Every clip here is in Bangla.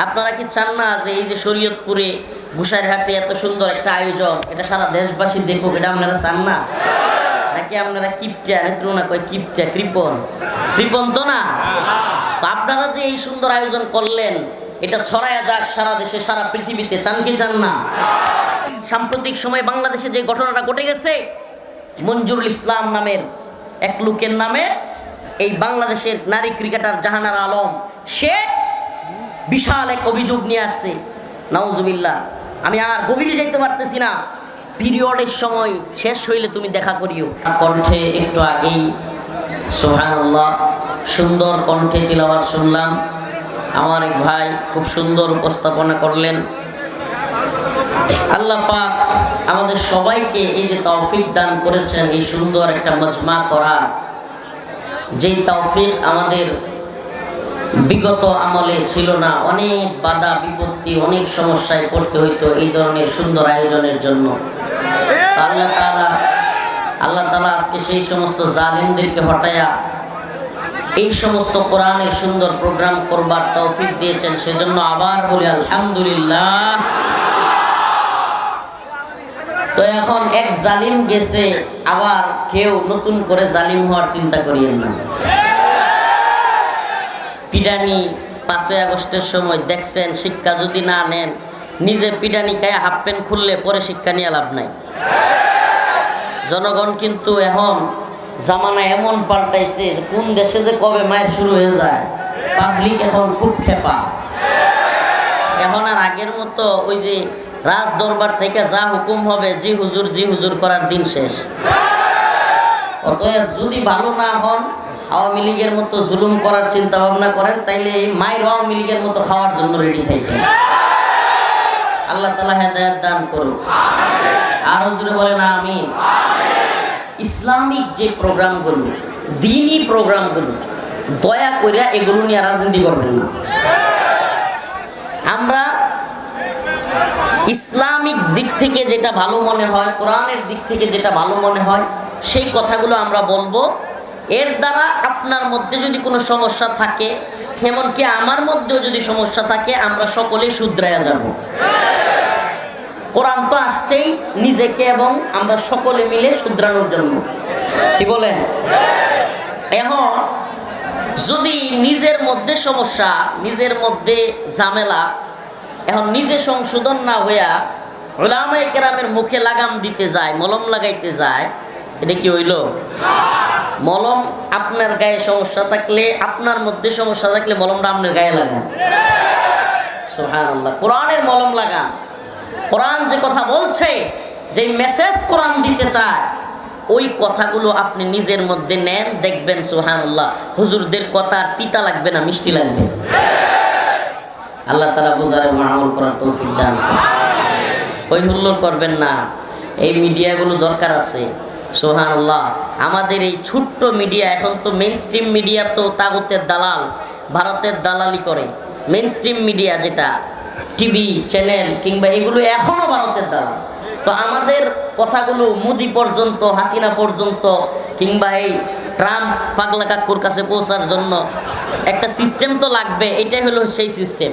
আপনারা কি চান না যে এই যে শরীয়তপুরে গুসাইরহাটে এত সুন্দর একটা আয়োজন, এটা সারা দেশবাসী দেখুক? এটা আপনারা চান না? নাকি আপনারা কিপটা নেত্রুনা কয় কিপটা কৃপণ? কৃপণ তো না। তো আপনারা যে এই সুন্দর আয়োজন করলেন, এটা ছড়ায়া যাক সারা দেশে সারা পৃথিবীতে, চান কি চান না? সাম্প্রতিক সময় বাংলাদেশে যে ঘটনাটা ঘটে গেছে, মঞ্জুরুল ইসলাম নামের এক লোকের নামে এই বাংলাদেশের নারী ক্রিকেটার জাহানারা আলম, সে বিশাল এক অভিযোগ নিয়ে আসছে। নাউজুবিল্লাহ, আমি আর গভীরে যাইতে পারতেছি না, পিরিয়ডের সময় শেষ হইলে তুমি দেখা করিও। কণ্ঠে একটু আগেই সুবহানাল্লাহ সুন্দর কণ্ঠে তিলাওয়াত শুনলাম। আমার এক ভাই খুব সুন্দর উপস্থাপনা করলেন। আল্লাহ পাক আমাদের সবাইকে এই যে তৌফিক দান করেছেন এই সুন্দর একটা মজমা করার, যেই তৌফিক আমাদের বিগত আমলে ছিল না, অনেক বাধা বিপত্তি, অনেক সমস্যায় পড়তে হইতো এই ধরনের সুন্দর আয়োজনের জন্য। আল্লাহ তাআলা আজকে সেই সমস্ত জালিমদেরকে হটায়া এই সমস্ত কোরআনের সুন্দর প্রোগ্রাম করবার তৌফিক দিয়েছেন, সেজন্য আবার বলি আলহামদুলিল্লাহ। তো এখন এক জালিম গেছে, আবার কেউ নতুন করে জালিম হওয়ার চিন্তা করিয়েন না। পিডানি 5ই আগস্টের সময় দেখছেন, শিক্ষা যদি না নেন, নিজে পিডানি খায় হাফ প্যান্ট খুললে পরে শিক্ষা নিয়ে লাভ নাই। জনগণ কিন্তু এখন জামানা এমন পাল্টাইছে যে কোন দেশে যে কবে মায়ের শুরু হয়ে যায়, পাবলিক এখন খুব খেপা। এখন আর আগের মতো ওই যে রাজ দরবার থেকে যা হুকুম হবে জি হুজুর করার দিন শেষ। অতএব যদি ভালো না হন, আওয়ামী লীগের মতো জুলুম করার চিন্তা ভাবনা করেন, তাইলে মায়ের আওয়ামী লীগের মতো খাওয়ার জন্য রেডি থাকেন। আল্লাহ তাআলা হেদায়েত দান করুন। আর হুজুরে বলেন আমিন। ইসলামিক যে প্রোগ্রামগুলো, দ্বীনি প্রোগ্রামগুলো, দয়া করে এগুলো নিয়ে রাজনীতি করবেন না। আমরা ইসলামিক দিক থেকে যেটা ভালো মনে হয়, কোরআনের দিক থেকে যেটা ভালো মনে হয়, সেই কথাগুলো আমরা বলবো। এর দ্বারা আপনার মধ্যে যদি কোনো সমস্যা থাকে, এমনকি আমার মধ্যেও যদি সমস্যা থাকে, আমরা সকলেই শুধরায়া যাব। কোরআন তো আসছেই নিজেকে এবং আমরা সকলে মিলে শুধরানোর জন্য, কি বলেন? এখন যদি নিজের মধ্যে সমস্যা, নিজের মধ্যে ঝামেলা, এখন নিজে সংশোধন না হইয়া উলামায়ে কেরামের মুখে লাগাম দিতে যায়, মলম লাগাইতে যায়, এটা কি হইল? মলম আপনার গায়ে সমস্যা থাকলে, আপনার মধ্যে সমস্যা থাকলে মলমটা আপনার গায়ে লাগান। সুবহানাল্লাহ, কোরআনের মলম লাগান। কোরআন যে কথা বলছে, যে মেসেজ কোরআন দিতে চায়, ওই কথাগুলো আপনি নিজের মধ্যে নেন, দেখবেন সুবহানাল্লাহ হুজুরদের কথা তিতা লাগবে না, মিষ্টি লাগবে। আল্লাহ তাআলা বুঝার এবং আমল করার তৌফিক দান করুন। ওই হুল্লোড় করবেন না, এই মিডিয়াগুলো দরকার আছে। সুবহানাল্লাহ, আমাদের এই ছোট্ট মিডিয়া, এখন তো মেইনস্ট্রিম মিডিয়া তো তাগুতের দালাল, ভারতের দালালি করে। মেইনস্ট্রিম মিডিয়া যেটা টিভি চ্যানেল কিংবা এগুলো এখনও ভারতের দালাল। তো আমাদের কথাগুলো মোদি পর্যন্ত, হাসিনা পর্যন্ত, কিংবা এই ট্রাম্প পাগলা কাকুর কাছে পৌঁছার জন্য একটা সিস্টেম তো লাগবে। এটাই হলো সেই সিস্টেম।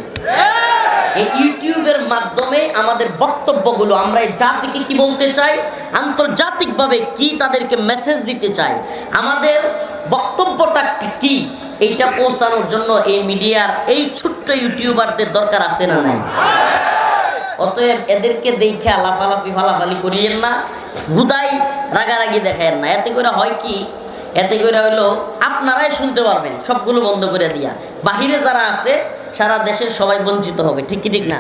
এই ইউটিউবের মাধ্যমে আমাদের বক্তব্যগুলো, আমরা এই জাতিকে কি বলতে চাই, আন্তর্জাতিকভাবে কি তাদেরকে মেসেজ দিতে চাই, আমাদের বক্তব্যটা কি, এইটা পৌঁছানোর জন্য এই মিডিয়ার এই ছোট্ট ইউটিউবারদের দরকার আছে না নাই? অতএব এদেরকে দেখে লাফালাফি ফালাফালি করিয়েন না, হুদাই রাগারাগি দেখায়েন না। এতে করে হয় কি, এতে করে হইলো আপনারাই শুনতে পারবেন সবগুলো বন্ধ করে দিয়া, বাহিরে যারা আছে সারা দেশের সবাই বঞ্চিত হবে। ঠিক কি ঠিক না?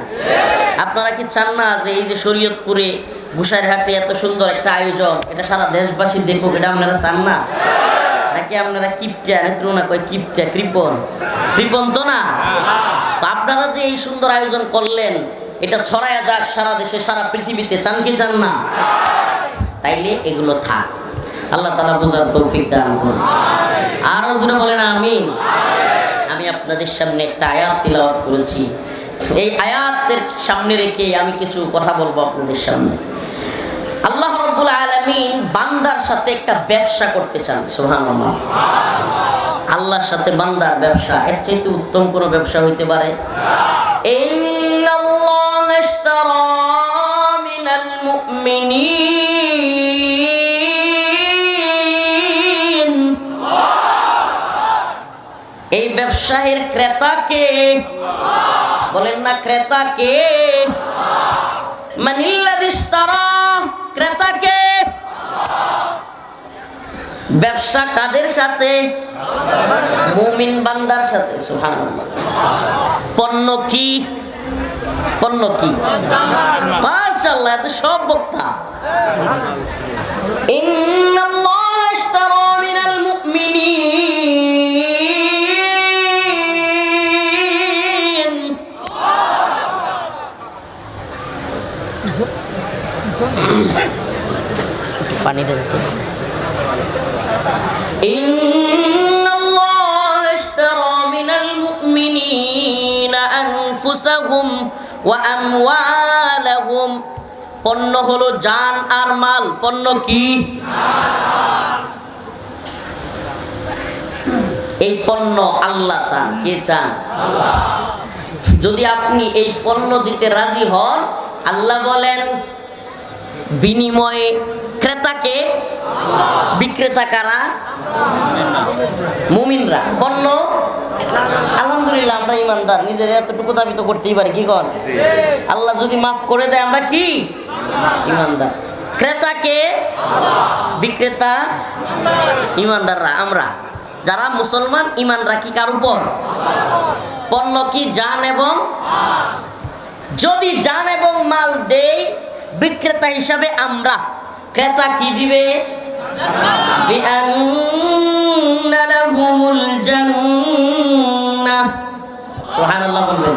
আপনারা কি চান না যে এই যে শরীয়তপুরে গুসাইরহাটে এত সুন্দর একটা আয়োজন, এটা সারা দেশবাসী দেখুক? এটা আপনারা চান না? নাকি আপনারা কিপটা নেত্রুনা কয় কিপটা কৃপণ? কৃপণ তো না। তো আপনারা যে এই সুন্দর আয়োজন করলেন, এটা ছড়ায়া যাক সারা দেশে সারা পৃথিবীতে, চান কি চান না? তাইলে এগুলো থাক। আল্লাহ তাআলা বুঝার তৌফিক দান করুন। আর হুজুরে বলেন আমিন। আমি আপনাদের সামনে একটা আয়াত তিলাওয়াত করেছি, এই আয়াতের সামনে রেখে আমি কিছু কথা বলবো আপনাদের সামনে। আল্লাহ রাব্বুল আলামিন বান্দার সাথে একটা ব্যবসা করতে চান। সুবহানাল্লাহ, আল্লাহর সাথে বান্দার ব্যবসা, এর চাইতে উত্তম কোনো ব্যবসা হইতে পারে? ইন্নাল্লাহা ইশতারা মিনাল মুমিনিন। এই ব্যবসায়ীর ক্রেতা কে? বলেন না ক্রেতা কে? মানিল্লাযী ইশতারা, ক্রেতা কে? ব্যবসা কাদের সাথে? মুমিন বান্দার সাথে। সুবহানাল্লাহ। পণ্য কি? পণ্য কি? মাশাআল্লাহ, এত সব বক্তা। ইন্নাল্লাহা ইশতারা মিনাল মুমিনিন। পানি দেন তো। ইন্নাল্লাহা ইশতারা মিনাল মুমিনিনা আনফুসাহুম ওয়া আমওয়ালাহুম। পণ্য হলো জান আর মাল। পণ্য কি? এই পণ্য আল্লাহ চান। কে চান? যদি আপনি এই পণ্য দিতে রাজি হন, আল্লাহ বলেন বিনিময়ে ক্রেতাকে, বিক্রেতা কারা? মুমিনরা। পণ্য আলহামদুলিল্লাহ আমরা ইমানদার, নিজের এতটুকু দাবি তো করতেই পারি। কি কর? আল্লাহ যদি মাফ করে দেয় আমরা কি? ইমানদার। ক্রেতাকে, বিক্রেতা ইমানদাররা আমরা যারা মুসলমান ইমান রাখি কার উপর? পণ্য কি? জান এবং যদি জান এবং মাল দেই বিক্রেতা হিসাবে আমরা, ক্রেতা কি দিবে? বিআন্না লাহুমুল জান্নাহ। সুবহানাল্লাহ বলবেন।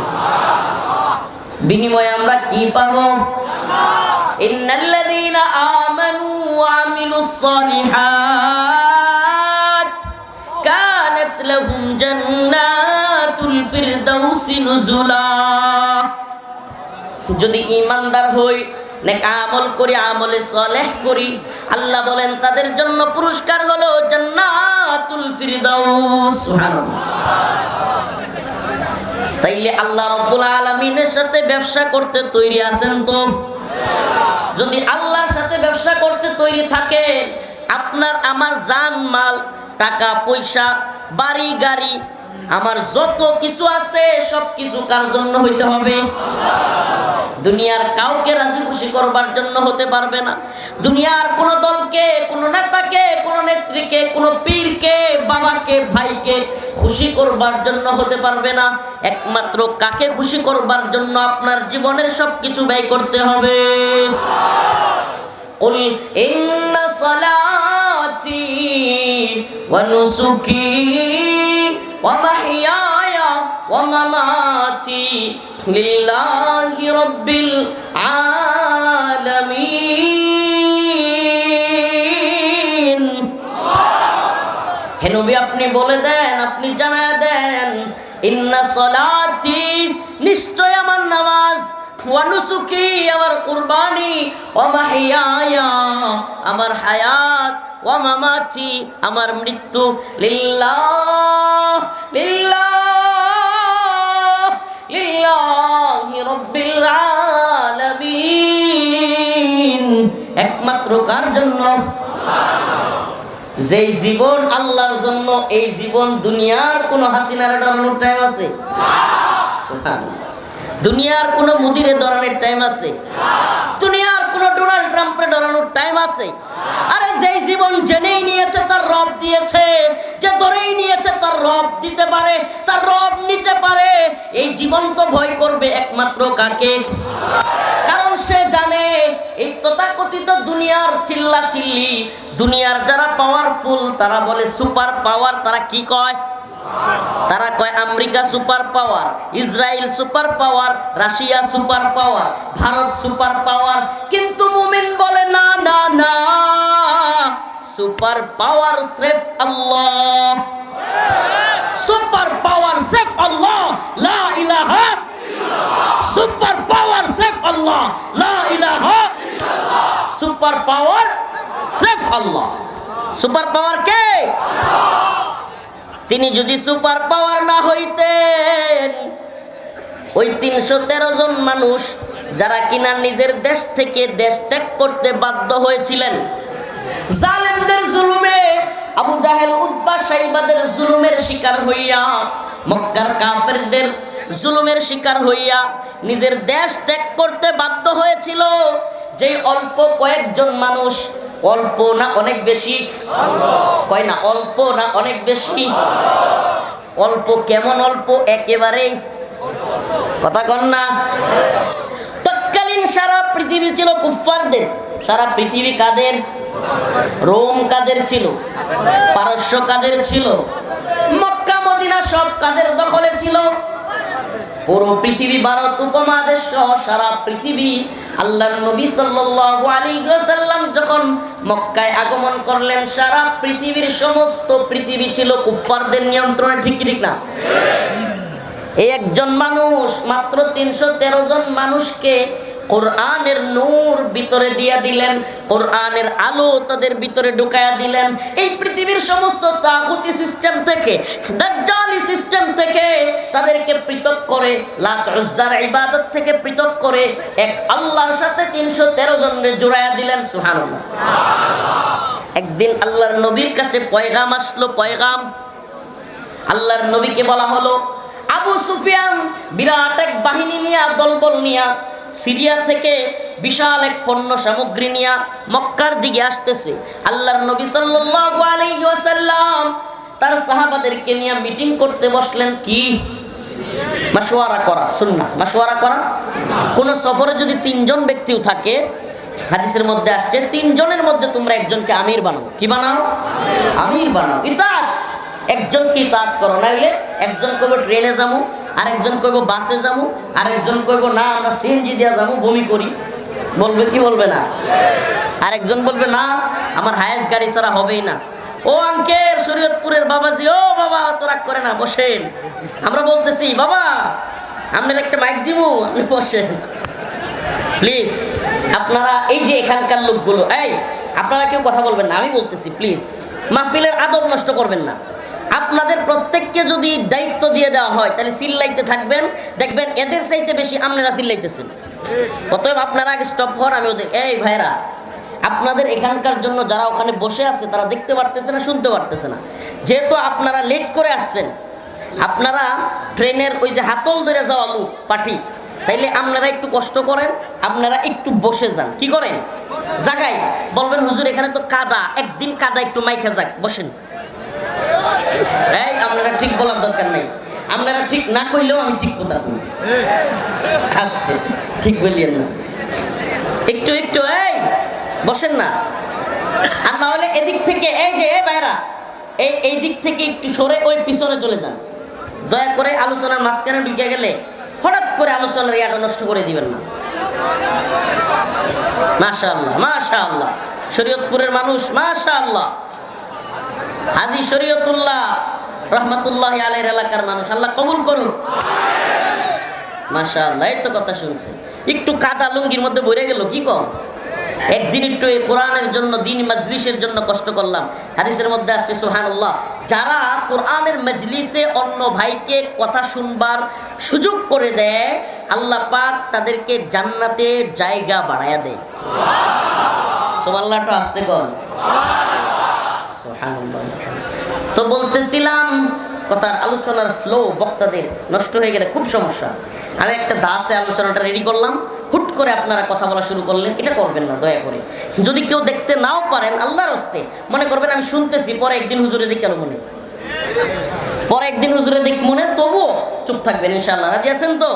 বিনিময়ে আমরা কি পাবো? ইন্নাল্লাযীনা আমানু ওয়া আমিলুস সালিহাত কানাত লাহুম জান্নাতুল ফিরদাউসি নুজুলা। যদি ঈমানদার হই, নেক আমল করি, আমলে সালেহ করি, আল্লাহ বলেন তাদের জন্য পুরস্কার হলো জান্নাতুল ফিরদাউস। সুবহানাল্লাহ। তাইলে আল্লাহ রাব্বুল আলামিনের সাথে ব্যবসা করতে তৈরি আছেন তো? যদি আল্লাহর সাথে ব্যবসা করতে তৈরি থাকেন, আপনার আমার জান মাল, টাকা পয়সা, বাড়ি গাড়ি, আমার যত কিছু আছে সব কিছু কার জন্য হইতে হবে? দুনিয়ার কাউকে রাজি খুশি করবার জন্য হতে পারবে না। দুনিয়ার কোন দলকে, কোন নেতাকে, কোন নেত্রীকে, কোন পীরকে, বাবাকে, ভাইকে খুশি করবার জন্য হতে পারবে না। একমাত্র কাকে খুশি করবার জন্য আপনার জীবনের সবকিছু ব্যয় করতে হবে। কুল ইন্না সালাতি ওয়া নুসুকি ওয়া মাহইয়ায়া ওয়া মামাতি লিল্লাহি রাব্বিল আলামিন। হে নবী, আপনি বলে দেন, আপনি জানায় দেন, ইন্না সালাতি, নিশ্চয় আমার নামাজ, ওয়া নুসুকি, আমার কুরবানি, ওয়া মাহইয়ায়া, আমার হায়াত, ওয়া মামাতি, আমার মৃত্যু, লিল্লাহ লিল্লাহ লিল্লাহি রাব্বিল আলামিন। একমাত্র কার জন্য? যেই জীবন আল্লাহর জন্য, এই জীবন দুনিয়ার কোন হাসিনার ডরানোর টাইম আছে? সুবহানাল্লাহ। দুনিয়ার কোন মুদিরে ডরানোর টাইম আছে? দুনিয়ার কোন ডোনাল্ড ট্রাম্পের ডরানোর টাইম আছে? আরে যেই জীবন জেনেই নিয়েছে তার রব দিয়েছে, যে ধরেই নিয়েছে তার রব দিতে পারে, তার রব নিতে পারে। এই জীবন তো ভয় করবে একমাত্র কাকে? কারণ সে জানে এই তথাকথিত দুনিয়ার চিল্লা চিল্লি, দুনিয়ার যারা পাওয়ারফুল তারা বলে সুপার পাওয়ার, তারা কি কয়? তারা কয় America super power, Israel super power, Russia super power, Bharat super power. কিন্তু মুমিন বলে না না না, সুপার পাওয়ার স্রেফ আল্লাহ, সুপার পাওয়ার স্রেফ আল্লাহ, লা ইলাহা ইল্লাল্লাহ। সুপার পাওয়ার স্রেফ আল্লাহ, লা ইলাহা ইল্লাল্লাহ। সুপার পাওয়ার স্রেফ আল্লাহ। সুপার পাওয়ার কে? তিনি যদি সুপার পাওয়ার না হইতেন ওই 313 জন মানুষ যারা কিনা নিজের দেশ থেকে দেশ ত্যাগ করতে বাধ্য হয়েছিলেন, জালেমদের জুলুমে, আবু জাহেল উতবা সাইবাদের জুলুমের শিকার হইয়া, মক্কার কাফেরদের জুলুমের শিকার হইয়া নিজের দেশ ত্যাগ করতে বাধ্য হয়েছিল। যেই অল্প কয়েকজন মানুষ, অল্প না অনেক বেশি? কয় না অল্প না অনেক বেশি? অল্প কেমন অল্প? একেবারেই কথা কন না। তৎকালীন সারা পৃথিবী ছিল কুফফারদের। সারা পৃথিবী কাদের? রোম কাদের ছিল? পারস্য কাদের ছিল? মক্কা মদিনা সব কাদের দখলে ছিল? পুরো পৃথিবী, ভারত উপমহাদেশ সহ সারা পৃথিবী। আল্লাহর নবী সাল্লাল্লাহু আলাইহি ওয়াসাল্লাম যখন মক্কায় আগমন করলেন, সারা পৃথিবীর সমস্ত পৃথিবী ছিল কুফফারদের নিয়ন্ত্রণে। ঠিক ঠিক না? এই একজন মানুষ মাত্র 313 জন মানুষকে কোরআনের নূর ভিতরে দিয়া দিলেন, কোরআনের আলো তাদের ভিতরে ঢুকায়া দিলেন। এই পৃথিবীর সমস্ত তাগুতি সিস্টেম থেকে, দাজ্জালি সিস্টেম থেকে তাদেরকে পৃথক করে, লাত উজ্জার ইবাদত থেকে পৃথক করে এক আল্লাহর সাথে 313 জনকে জোড়ায়া দিলেন। সুবহানাল্লাহ। একদিন আল্লাহর নবীর কাছে পয়গাম আসলো। পয়গাম আল্লাহর নবীকে বলা হলো, আবু সুফিয়ান বিরাট এক বাহিনী নিয়া, দলবল নিয়া সিরিয়া থেকে বিশাল এক পণ্য সামগ্রী নিয়া মক্কার দিকে আসতেছে। আল্লাহর নবী সাল্লাল্লাহু আলাইহি ওয়াসাল্লাম তার সাহাবাদেরকে নিয়ে মিটিং করতে বসলেন। কি? মাশওয়ারা করা, সুন্নাহ। মাশওয়ারা করা। কোন সফরে যদি 3 জন ব্যক্তিও থাকে, হাদিসের মধ্যে আসছে 3 জনের মধ্যে তোমরা একজনকে আমির বানাও। কি বানাও? আমির বানাও। ইতাআত, একজনকে ইতাআত করো। নাইলে একজন কইব ট্রেনে যামু, আরেকজন কইব বাসে যামু, আরেকজন কইব না আমরা সিএনজি দিয়া যামু, বমি করি। বলবে কি বলবে না? আরেকজন বলবে না আমার হায়েস গাড়ি ছাড়া হবেই না। ও আঙ্কেল শরীয়তপুরের বাবাজি, ও বাবা তো রাগ করে না, বসেন। আমরা বলতেছি বাবা আপনার একটা মাইক দিব, আপনি বসেন প্লিজ। আপনারা এই যে এখানকার লোকগুলো, এই আপনারা কেউ কথা বলবেন না, আমি বলতেছি প্লিজ। মাহফিলের আদব নষ্ট করবেন না। আপনাদের প্রত্যেককে যদি দায়িত্ব দিয়ে দেওয়া হয় তাহলে চিল্লাইতে থাকবেন, দেখবেন এদের চাইতে বেশি আপনারা চিল্লাইতেছেন। অতএব আপনারা আগে স্টপ হন। আমি ওদের, এই ভাইরা আপনাদের এখানকার জন্য যারা ওখানে বসে আছে তারা দেখতে পারতেছে না, শুনতে পারতেছে না। যেহেতু আপনারা লেট করে আসছেন, আপনারা ট্রেনের ওই যে হাতল ধরে যাওয়া লোক পার্টি, তাইলে আপনারা একটু কষ্ট করেন, আপনারা একটু বসে যান। কি করেন? জাগাই বলবেন হুজুর এখানে তো কাদা, একদিন কাদা একটু মাইখা যাক, বসেন। এই আপনারা ঠিক বলার দরকার নাই। আপনারা ঠিক না কইলেও আমি ঠিক কথা কই। আস্তে ঠিক বলিয়েন না, একটু একটু এই বসেন না। আর না হলে এদিক থেকে, এই যে এই ভাইরা এই দিক থেকে একটু সরে ওই পিছনে চলে যান। দয়া করে আলোচনার মাঝখানে ঢুকে গেলে হঠাৎ করে আলোচনার ইয়াটা নষ্ট করে দিবেন না। মাশাআল্লাহ মাশাআল্লাহ, শরীয়তপুরের মানুষ মাশাআল্লাহ, হাজী শরীয়তুল্লাহ রহমাতুল্লাহি আলাইহির এলাকার মানুষ, আল্লাহ কবুল করুন। মাশাআল্লাহ, এই তো কথা শুনছে। একটু কাদা লুঙ্গির মধ্যে ভরে গেল, কি কম? একদিন একটু এই কোরআনের জন্য, দিন মজলিসের জন্য কষ্ট করলাম। হাদিসের মধ্যে আসছে সুবহানাল্লাহ, যারা কোরআনের মজলিসে অন্য ভাইকে কথা শুনবার সুযোগ করে দেয়, আল্লাহ পাক তাদেরকে জান্নাতে জায়গা বাড়ায়া দেয়। সুবহানাল্লাহ, আসতে কর সুবহানাল্লাহ। তো বলতেছিলাম, কথার আলোচনার ফ্লো বক্তাদের নষ্ট হয়ে গেলে খুব সমস্যা। আমি একটা দাসে আলোচনাটা রেডি করলাম, হুট করে আপনারা কথা বলা শুরু করলেন, এটা করবেন না দয়া করে। যদি কেউ দেখতে নাও পারেন, আল্লাহর হস্তে মনে করবেন আমি শুনতেছি, পরে একদিন হুজুরে দিক কেন মনে, পরে একদিন হুজুরে দিক মনে, তবুও চুপ থাকবেন ইনশাআল্লাহ। রাজি আছেন তো?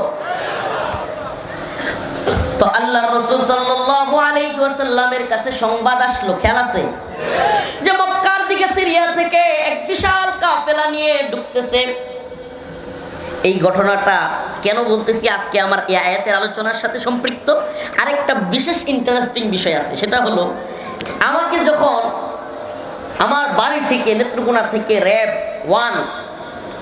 তো আল্লাহর রাসূল সাল্লাল্লাহু আলাইহি ওয়াসাল্লামের কাছে সংবাদ আসলো, খেয়াল আছে, যে মক্কার দিকে সিরিয়া থেকে এক বিশাল কাফেলা নিয়ে ঢুকতেছে। এই ঘটনাটা কেন বলতেছি, আজকে আমার এই আয়াতের আলোচনার সাথে সম্পৃক্ত আরেকটা বিশেষ ইন্টারেস্টিং বিষয় আছে। সেটা হলো, আমাকে যখন আমার বাড়ি থেকে, নেত্রকোনা থেকে র‍্যাব 1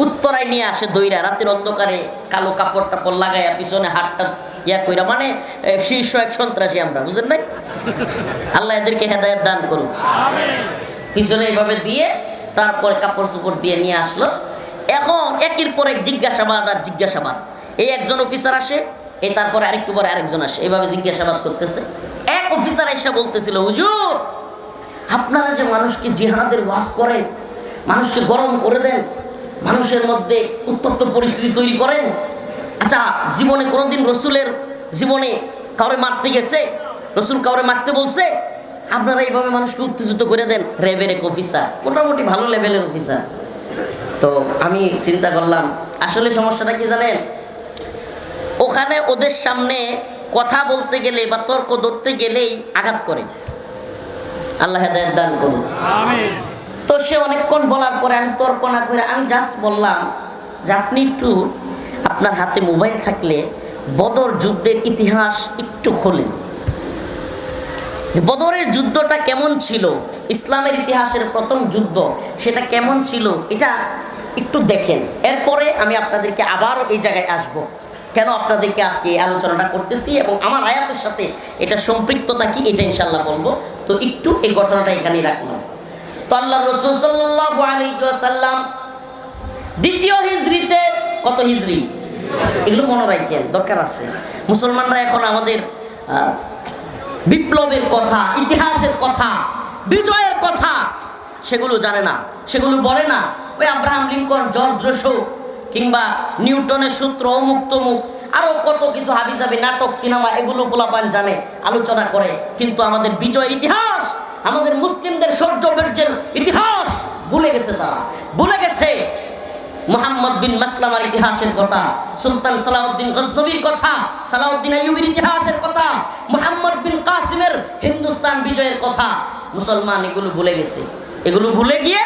উত্তরায় নিয়ে আসে দইরা, রাতের অন্ধকারে কালো কাপড় টাপড় লাগাইয়া পিছনে হাতটা ইয়া কইরা, মানে শীর্ষ এক সন্ত্রাসী আমরা, বুঝেন নাই? আল্লাহ এদেরকে হেদায়েত দান করুন। পিছনে এইভাবে দিয়ে তারপরে কাপড় চোপড় দিয়ে নিয়ে আসলো। এখন একের পর এক জিজ্ঞাসাবাদ আর জিজ্ঞাসাবাদ। এই একজন অফিসার আসে, এই তারপরে আরেকটু পরে আরেকজন আসে, এইভাবে জিজ্ঞাসাবাদ করতেছে। এক অফিসার এসে বলতেছিল, হুজুর আপনারা যে মানুষকে জিহাদের ওয়াজ করেন, মানুষকে গরম করে দেন, মানুষের মধ্যে উত্তপ্ত পরিস্থিতি তৈরি করেন, আচ্ছা জীবনে কোনোদিন রসুলের জীবনে কাউরে মারতে গেছে? রসুল কাউরে মারতে বলছে? আপনারা এইভাবে মানুষকে উত্তেজিত করে দেন। র্যাবের এক অফিসার, মোটামুটি ভালো লেভেলের অফিসার। তো আমি চিন্তা করলাম আসলে সমস্যাটা কি জানেন, ওখানে ওদের সামনে কথা বলতে গেলে বা তর্ক ধরতে গেলেই আঘাত করে। আল্লাহ হেদায়েত দান করুন। আমিন। তো সে অনেকক্ষণ বলার পরে আমি তর্ক না করে আমি জাস্ট বললাম যে আপনি একটু আপনার হাতে মোবাইল থাকলে বদর যুদ্ধের ইতিহাস একটু খোলেন, যে বদরের যুদ্ধটা কেমন ছিল, ইসলামের ইতিহাসের প্রথম যুদ্ধ সেটা কেমন ছিল, এটা একটু দেখেন। এরপরে আমি আপনাদেরকে আবারও এই জায়গায় আসব, কেন আপনাদেরকে আজকে এই আলোচনাটা করতেছি এবং আমার আয়াতের সাথে এটা সম্পৃক্ততা কি এটা ইনশাল্লাহ বলবো। তো একটু এই ঘটনাটা এখানেই রাখলাম। তো আল্লাহ রাসূল সাল্লাল্লাহু আলাইহি ওয়াসাল্লাম দ্বিতীয় হিজরিতে, কত হিজরি এগুলো মনে রাখেন, দরকার আছে। মুসলমানরা এখন আমাদের বিপ্লবের কথা, ইতিহাসের কথা, বিজয়ের কথা সেগুলো জানে না, সেগুলো বলে না। ওই আব্রাহাম লিঙ্কন, জর্জ রোসো কিংবা নিউটনের সূত্র, অমুক তমুক আরো কত কিছু হাবিজাবি নাটক, সিনেমা এগুলো পোলাপান জানে, আলোচনা করে, কিন্তু আমাদের বিজয়ের ইতিহাস, আমাদের মুসলিমদের শৌর্য-বীর্যের ইতিহাস ভুলে গেছে। তারা ভুলে গেছে মুহাম্মদ বিন মাসলামার ইতিহাসের কথা, সুলতান সালাউদ্দিন গজনবীর কথা, সালাউদ্দিন আইয়ুবীর ইতিহাসের কথা, মুহাম্মদ বিন কাসিমের হিন্দুস্তান বিজয়ের কথা। মুসলমান এগুলো ভুলে গেছে। এগুলো ভুলে গিয়ে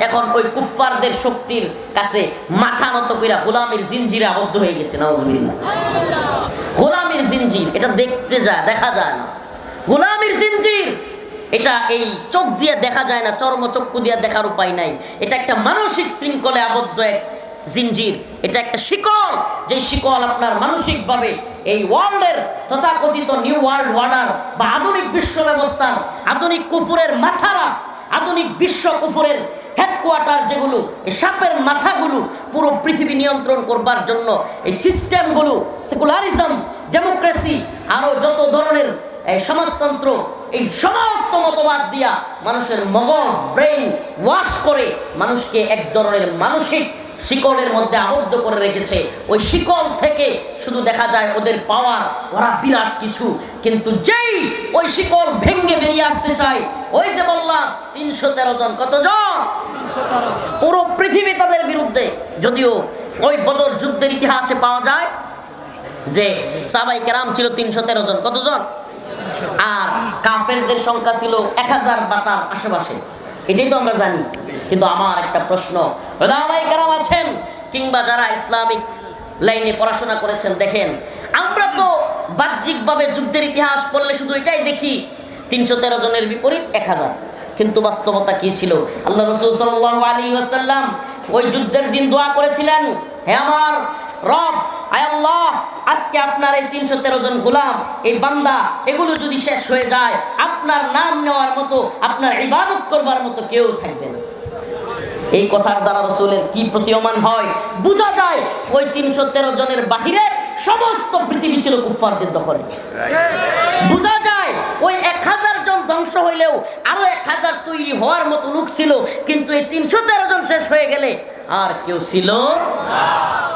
এখন ওই কুফফারদের শক্তির কাছে মাথা নত কইরা গোলামীর জিনজিরে আবদ্ধ হয়ে গেছে। নাউজুবিল্লাহ। গোলামীর জিনজির, এটা দেখতে যায়, দেখা যায় না। গোলামীর জিনজির এটা এই চোখ দিয়ে দেখা যায় না, চর্মচক্ষু দিয়ে দেখার উপায় নাই। এটা একটা মানসিক শৃঙ্খলে আবদ্ধ এক জিনজির, এটা একটা শিকল, যে শিকল আপনার মানসিকভাবে এই ওয়ার্ল্ডের তথাকথিত নিউ ওয়ার্ল্ড অর্ডার বা আধুনিক বিশ্ব ব্যবস্থার, আধুনিক কুফুরের মাথারা, আধুনিক বিশ্ব কুফুরের হেডকোয়ার্টার যেগুলো, এই সাপের মাথাগুলো পুরো পৃথিবী নিয়ন্ত্রণ করবার জন্য এই সিস্টেমগুলো, সেকুলারিজম, ডেমোক্রেসি, আরও যত ধরনের এই সমাজতন্ত্র, এই সমস্ত মতবাদ দিয়া মানুষের মগজ, ব্রেইন ওয়াশ করে মানুষকে এক ধরনের মানসিক শিকলের মধ্যে আবদ্ধ করে রেখেছে। ওই শিকল থেকে শুধু দেখা যায় ওদের পাওয়ার, ওরা বিরাট কিছু, কিন্তু যেই ওই শিকল ভেঙ্গে বেরিয়ে আসতে চায়, ওই যে বললাম 313 জন, কতজন? পুরো পৃথিবী তাদের বিরুদ্ধে। যদিও ওই বদর যুদ্ধের ইতিহাসে পাওয়া যায় যে সাহাবায়ে কেরাম ছিল 313 জন, কতজন? আর কাফেরদের সংখ্যা ছিল 1000 বাতার আশেপাশে, এটাই তো আমরা জানি। কিন্তু আমার একটা প্রশ্ন, ওলামায়ে কেরাম আছেন কিংবা যারা ইসলামিক লাইনে পড়াশোনা করেছেন, দেখেন আমরা তো বাহ্যিকভাবে যুদ্ধের ইতিহাস পড়লে শুধু এটাই দেখি 313 জনের বিপরীত 1000, কিন্তু বাস্তবতা কি ছিল? আল্লাহ রাসূল সাল্লাল্লাহু আলাইহি ওয়াসাল্লাম ওই যুদ্ধের দিন দোয়া করেছিলেন, হে আমার রব, আয় আল্লাহ, আজকে আপনার এই 313 জন গোলাম, এই বান্দা, এগুলো যদি শেষ হয়ে যায়, আপনার নাম নেওয়ার মতো, আপনার ইবাদত করবার মতো কেউ থাকবে না। এই কথার দ্বারা রাসূলের কি প্রতীয়মান হয়? বোঝা যায় ওই 313 জনের বাহিরে সমস্ত পৃথিবী ছিল কুফফারদের দখলে। বোঝা যায় ওই 1000 জন ধ্বংস হইলেও আরো 1000 তৈরি হওয়ার মতো লোক ছিল, কিন্তু এই 313 জন শেষ হয়ে গেলে আর কেউ ছিল না।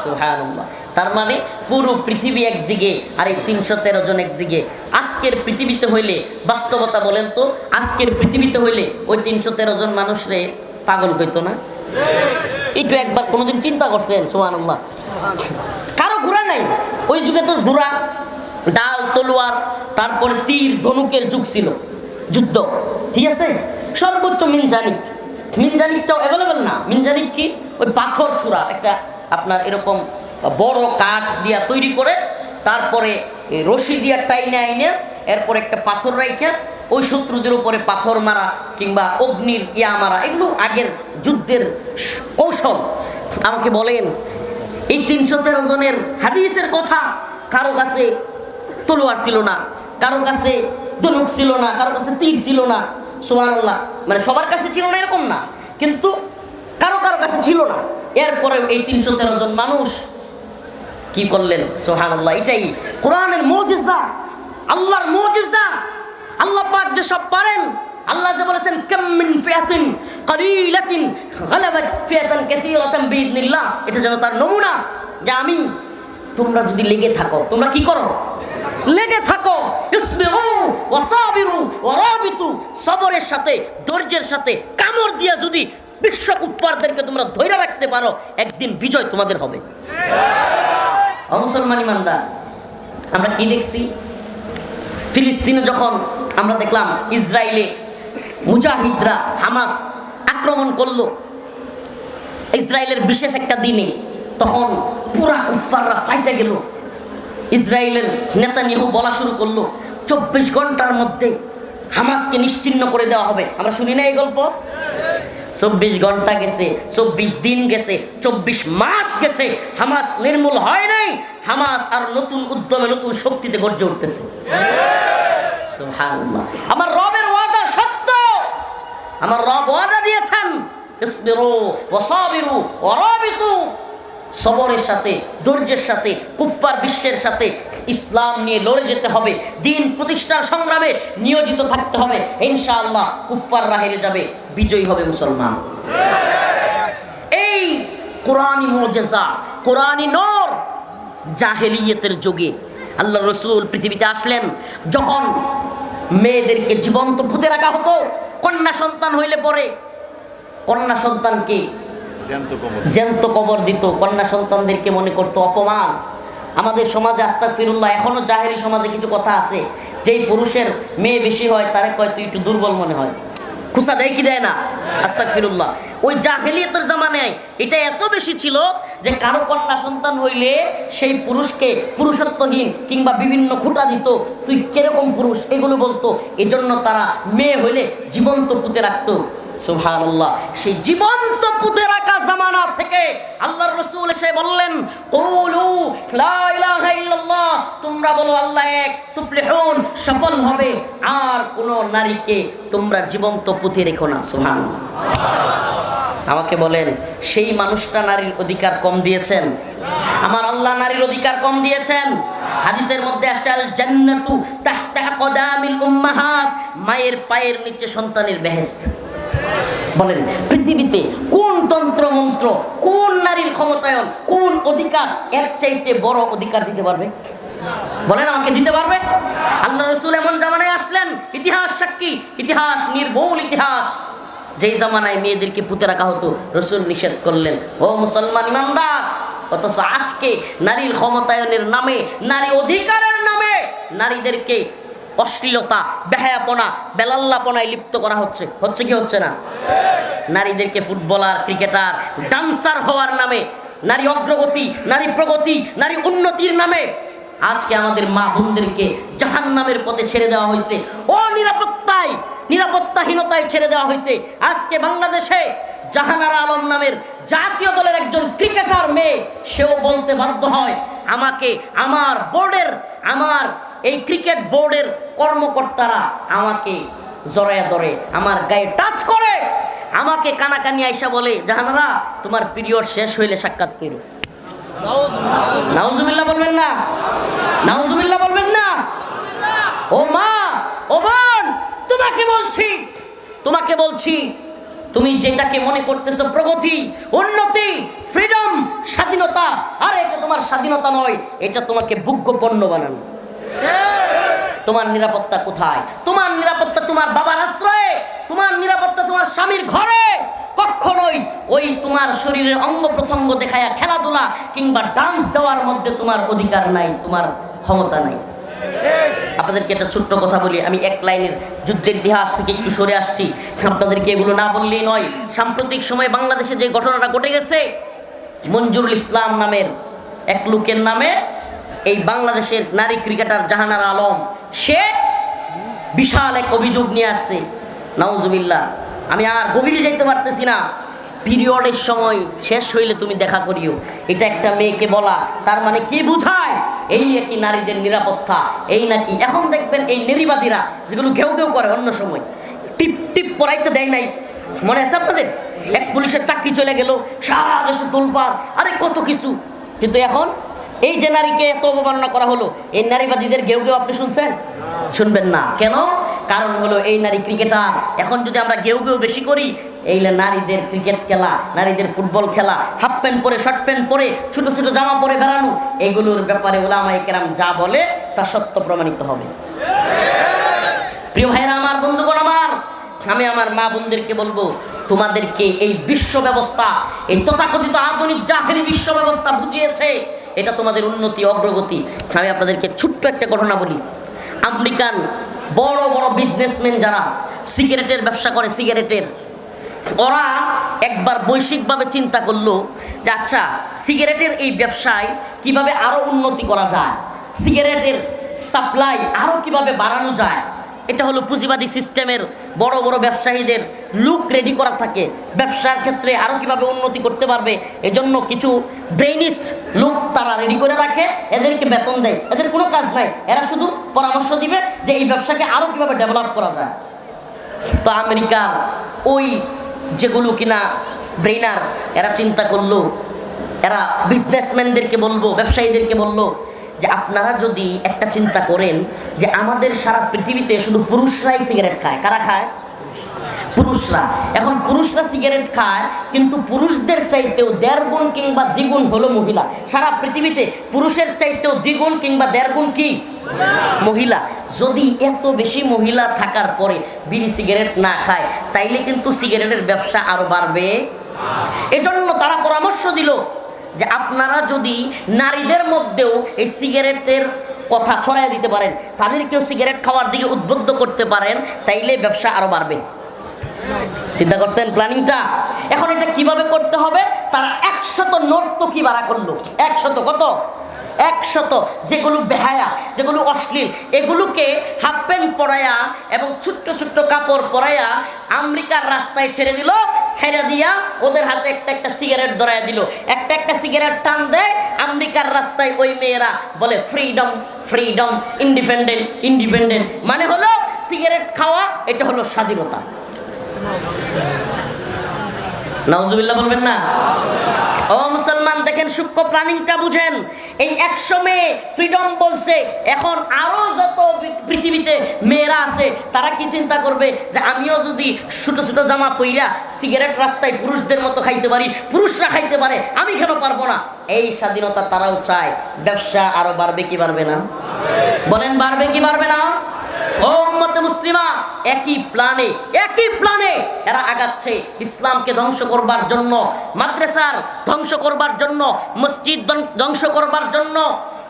সুবহানাল্লাহ। তার মানে পুরো পৃথিবী একদিকে আর এই 313 জন একদিকে। আজকের পৃথিবীতে হইলে, বাস্তবতা বলেন তো, আজকের পৃথিবীতে হইলে ওই 313 জন মানুষরে পাগল কইতো না? একটু একবার কোনোদিন চিন্তা করছেন? সুবহানাল্লাহ। কারো ঘোড়া নাই। ওই যুগে তো ঘোড়া, ডাল, তলোয়ার, তারপরে তীর, ধনুকের যুগ ছিল, যুদ্ধ, ঠিক আছে? সর্বোচ্চ মিনজানিক, মিনজানিকটাও অ্যাভেলেবেল না। মিনজানিক কি? ওই পাথর ছুরা, একটা আপনার এরকম বড় কাঠ দিয়া তৈরি করে, তারপরে রশি দিয়া টাইনে আইনে, এরপর একটা পাথর রাইখা ওই শত্রুদের উপরে পাথর মারা কিংবা অগ্নির ইয়া মারা, এগুলো আগের যুদ্ধের কৌশল। আমাকে বলেন, এই 313 জনের হাদিসের কথা, কারো কাছে তলোয়ার ছিল না, কারো কাছে ধনুক ছিল না, কারো কাছে তীর ছিল না। সুবহানাল্লাহ। মানে সবার কাছে ছিল না এরকম না, কিন্তু কারো কারো কাছে ছিল না। এরপরে এই 313 জন মানুষ কি করলেন? সুবহানাল্লাহ, এটাই কোরআনের মুজিজা, আল্লাহর মুজিজা। আল্লাহ পাক যে সব পারেন। আল্লাহ যে বলেছেন কাম মিন ফিয়াতিন কালিলাতিন গালাবাত ফিয়াতান কাসীরাতান বিইذنিল্লাহ, এটা যেন তার নমুনা যে আমি, তোমরা যদি লেগে থাকো, তোমরা কি করো? লেগে থাকো। ইসবিরু ওয়াসাবিরু ওয়ারাবিতু, সবরের সাথে ধৈর্যের সাথে কামড় দিয়া যদি বিশ্ব কুফফারদেরকে তোমরা ধরে রাখতে পারো, একদিন বিজয় তোমাদের হবে। মুসলমান ইমানদার, আমরা কি দেখছি? ফিলিস্তিনে যখন আমরা দেখলাম ইসরায়েলে মুজাহিদরা হামাস আক্রমণ করলো ইসরায়েলের বিশেষ একটা দিনে, তখন পুরা কুফফাররা ফাইটে গেল। ইসরায়েলের নেতানিয়াহু বলা শুরু করলো 24 ঘন্টার মধ্যে হামাসকে নিশ্চিহ্ন করে দেওয়া হবে। আমরা শুনি না এই গল্প? 24 ঘন্টা গেছে, 24 দিন গেছে, 24 মাস গেছে, হামাস নির্মূল হয় নাই। হামাস আর নতুন উদ্যমে নতুন শক্তিতে গর্জে উঠতেছে। সুবহানাল্লাহ, আমার রবের ওয়াদা সত্য। আমার রব ওয়াদা দিয়েছেন ইসবিরু ওয়াসাবিরু ওয়ারাবিতু, সবরের সাথে ধৈর্যের সাথে কুফফার বিশ্বের সাথে ইসলাম নিয়ে লড়ে যেতে হবে, দিন প্রতিষ্ঠার সংগ্রামে নিয়োজিত থাকতে হবে। ইনশাআল্লাহ কুফফাররা হেরে যাবে, বিজয়ী হবে মুসলমান। এই কোরআনী মুজিজা, কোরআনী নূর। জাহেলিয়তের যুগে আল্লাহ রাসূল পৃথিবীতে আসলেন, যখন মেয়েদেরকে জীবন্ত পুঁতে রাখা হতো, কন্যা সন্তান হইলে পরে কন্যা সন্তানকে জ্যান্ত কবর দিত, কন্যা সন্তানদেরকে মনে করতো অপমান। আমাদের সমাজে আস্তাগফিরুল্লাহ, এখনো জাহেলি সমাজে কিছু কথা আছে, যেই পুরুষের মেয়ে বেশি হয় তারে কয় তুই একটু দুর্বল মনে হয়, খুশা দেয় কি দেয় না? আস্তাগফিরুল্লাহ। ওই জাহেলিয়তের জামানায় এটা এত বেশি ছিল যে কারো কন্যা সন্তান হইলে সেই পুরুষকে পুরুষত্বহীন কিংবা বিভিন্ন খুঁটা দিত, তুই কিরকম পুরুষ এগুলো বলতো। এজন্য তারা মেয়ে হইলে জীবন্ত পুঁতে রাখতো। সুবহানাল্লাহ, সেই জীবন্ত পুঁতে রাখা জামানা থেকে আল্লাহর রাসূল এসে বললেন কুলু লা ইলাহা ইল্লাল্লাহ, তোমরা বলো আল্লাহ এক, তুফলিহুন, সফল হবে। আর কোন নারীকে তোমরা জীবন্ত পুঁতে রেখো না। সুবহানাল্লাহ। আমাকে বলেন, সেই মানুষটা নারীর অধিকার কম দিয়েছেন? আমার আল্লাহ নারীর অধিকার কম দিয়েছেন। হাদিসের মধ্যে আসছে আল জান্নাতু তাহতা আকদামিল উম্মাহাত, মায়ের পায়ের নিচে সন্তানের বেহেশত। বলেন পৃথিবীতে কোন তন্ত্র মন্ত্র, কোন নারীর ক্ষমতায়ন, কোন অধিকার এর চাইতে বড় অধিকার দিতে পারবে? বলেন আমাকে, দিতে পারবে? আল্লাহ রাসূল এমন জামানায় আসলেন, ইতিহাস সাক্ষী, ইতিহাস নির্ভুল ইতিহাস, যেই জামানায় মেয়েদেরকে পুঁতে রাখা হতো, রাসূল নিষেধ করলেন। ও মুসলমান ইমানদার, অথচ আজকে নারীর ক্ষমতায়নের নামে, নারী অধিকারের নামে নারীদেরকে অশ্লীলতা, বেহায়াপনা, বেলাল্লাপনায় লিপ্ত করা হচ্ছে। হচ্ছে কি হচ্ছে না? নারীদেরকে ফুটবলার, ক্রিকেটার, ডান্সার হওয়ার নামে, নারী অগ্রগতি, নারী প্রগতি, নারী উন্নতির নামে আজকে আমাদের মা বোনদেরকে জাহান্নামের পথে ছেড়ে দেওয়া হয়েছে। ও নিরাপত্তায়, নিরাপত্তাহীনতায় ছেড়ে দেওয়া হয়েছে। আজকে বাংলাদেশে জাহানারা আলম নামের জাতীয় দলের একজন ক্রিকেটার মেয়ে, সেও বলতে বাধ্য হয়, আমাকে আমার বোর্ডের, আমার এই ক্রিকেট বোর্ডের কর্মকর্তারা আমাকে জড়ায়া ধরে, আমার গায়ে টাচ করে, আমাকে কানাকানি আইসা বলে, জাহানারা তোমার পিরিয়ড শেষ হইলে সাক্ষাৎ করো। নাউজুবিল্লাহ বলবেন না? নাউজুবিল্লাহ বলবেন না? ও মা, ও বোন, তোমাকে বলছি, তোমাকে বলছি, তুমি যেটাকে মনে করতেছো প্রগতি, উন্নতি, ফ্রিডম, স্বাধীনতা, আরে এটা তোমার স্বাধীনতা নয়, এটা তোমাকে ভোগ্য পণ্য বানানো। তোমার নিরাপত্তা কোথায়? তোমার নিরাপত্তা তোমার বাবার আশ্রয়ে, তোমার নিরাপত্তা তোমার স্বামীর ঘরে, কখনোই ওই তোমার শরীরের অঙ্গ প্রত্যঙ্গ দেখায়া খেলাধুলা কিংবা ডান্স দেওয়ার মধ্যে তোমার অধিকার নাই, তোমার ক্ষমতা নাই। আপনাদেরকে একটা ছোট্ট কথা বলি, আমি এক লাইনের যুদ্ধের ইতিহাস থেকে একটু সরে আসছি, আপনাদেরকে এগুলো না বললেই নয়। সাম্প্রতিক সময়ে বাংলাদেশে যে ঘটনাটা ঘটে গেছে, মঞ্জুরুল ইসলাম নামের এক লোকের নামে এই বাংলাদেশের নারী ক্রিকেটার জাহানারা আলম, সে বিশাল এক অভিযোগ নিয়ে আসছে। নাউজুবিল্লাহ, আমি আর গভীরে যাইতে পারতেছি না। পিরিয়ডের সময় শেষ হইলে তুমি দেখা করিও, এটা একটা মেয়েকে বলা, তার মানে কি বুঝায়? এই নাকি নারীদের নিরাপত্তা, এই নাকি এখন দেখবেন এই নারীবাদীরা যেগুলো ঘেউ ঘেউ করে, অন্য সময় টিপ টিপ পড়াইতে দেয় নাই, মনে আছে আপনাদের? এক পুলিশের চাকরি চলে গেল, সারা দেশে তোলপাড়, আরে কত কিছু। কিন্তু এখন এই যে নারীকে এত অবমাননা করা হলো, এই নারীবাদীদের কেউ আপনি শুনছেন? শুনবেন না। কেন? কারণ হলো এই নারী ক্রিকেটার। এখন যদি আমরা কেউ বেশি করি, এই নারীদের ক্রিকেট খেলা, নারীদের ফুটবল খেলা, হাফ প্যান্ট পরে, শর্ট প্যান্ট পরে, ছোট ছোট জামা পরে বেড়ানো, এগুলোর ব্যাপারে উলামায়ে কেরাম যা বলে তা সত্য প্রমাণিত হবে। প্রিয় ভাইরা আমার, বন্ধুগণ আমার, আমি আমার মা বোনদেরকে বলবো, তোমাদেরকে এই বিশ্ব ব্যবস্থা, এই তথাকথিত আধুনিক জাহেরি বিশ্ব ব্যবস্থা বুঝিয়েছে এটা তোমাদের উন্নতি, অগ্রগতি। আমি আপনাদেরকে ছোট্ট একটা ঘটনা বলি। আমেরিকান বড় বড় বিজনেসম্যান যারা সিগারেটের ব্যবসা করে, সিগারেটের, ওরা একবার বৈশ্বিকভাবে চিন্তা করলো যে আচ্ছা, সিগারেটের এই ব্যবসায় কিভাবে আরো উন্নতি করা যায়, সিগারেটের সাপ্লাই আরো কিভাবে বাড়ানো যায়। এটা হলো পুঁজিবাদী সিস্টেমের বড় বড় ব্যবসায়ীদের লুক রেডি করা থাকে, ব্যবসার ক্ষেত্রে আরো কিভাবে উন্নতি করতে পারবে, এজন্য কিছু ব্রেইনিস্ট লোক তারা রেডি করে রাখে, এদেরকে বেতন দেয়, এদের কোনো কাজ নাই, এরা শুধু পরামর্শ দিবে যে এই ব্যবসাকে আরো কিভাবে ডেভেলপ করা যায়। তো আমেরিকার ওই যেগুলো কিনা ব্রেইনার, এরা চিন্তা করলো, এরা বিজনেসম্যানদেরকে বলবো, ব্যবসায়ীদেরকে বললো যে আপনারা যদি একটা চিন্তা করেন যে আমাদের সারা পৃথিবীতে শুধু পুরুষরাই সিগারেট খায়। কারা খায়? পুরুষরা। এখন পুরুষরা সিগারেট খায়, কিন্তু পুরুষদের চাইতেও 1.5 গুণ কিংবা 2 গুণ হলো মহিলা। সারা পৃথিবীতে পুরুষের চাইতেও 2 গুণ কিংবা 1.5 গুণ কি মহিলা। যদি এত বেশি মহিলা থাকার পরে বিড়ি সিগারেট না খায়, তাইলে কিন্তু সিগারেটের ব্যবসা আরো বাড়বে। এজন্য তারা পরামর্শ দিল যে আপনারা যদি নারীদের মধ্যেও এই সিগারেটের কথা ছড়াই দিতে পারেন, তাদেরকেও সিগারেট খাওয়ার দিকে উদ্বুদ্ধ করতে পারেন, তাইলে ব্যবসা আরো বাড়বে। চিন্তা করছেন প্ল্যানিংটা? এখন এটা কিভাবে করতে হবে? তারা 100 নর্তকী ভাড়া করলো। 100 কত? 100 যেগুলো বেহায়া, যেগুলো অশ্লীল, এগুলোকে হাফ প্যান্ট পরাইয়া এবং ছোট্ট ছোট্ট কাপড় পরাইয়া আমেরিকার রাস্তায় ছেড়ে দিল। ছেড়ে দিয়া ওদের হাতে একটা একটা সিগারেট ধরাইয়া দিল। একটা একটা সিগারেট টান দেয়, আমেরিকার রাস্তায় ওই মেয়েরা বলে ফ্রিডম ফ্রিডম, ইন্ডিপেন্ডেন্ট ইন্ডিপেন্ডেন্ট। মানে হলো সিগারেট খাওয়া, এটা হলো স্বাধীনতা। নাউজুবিল্লাহ বলবেন না? ও মুসলমান, দেখেন সূক্ষ্ম প্ল্যানিংটা বুঝেন। এই 100 মেয়ে ফ্রিডম বলছে, এখন আরো যত পৃথিবীতে মেয়েরা আছে তারা কি চিন্তা করবে যে আমিও যদি ছোট ছোট জামা পইরা সিগারেট রাস্তায় পুরুষদের মতো খাইতে পারি, পুরুষরা খাইতে পারে, আমি কেন পারবো না? এই স্বাধীনতা তারাও চায়। ব্যবসা আরো বাড়বে কি বাড়বে না? বলেন বাড়বে কি বাড়বে না? ও উম্মতে মুসলিমা, একই প্ল্যানে এরা আগাচ্ছে। ইসলামকে ধ্বংস করবার জন্য, মাদ্রাসার ধ্বংস করবার জন্য, মসজিদ ধ্বংস করবার জন্য,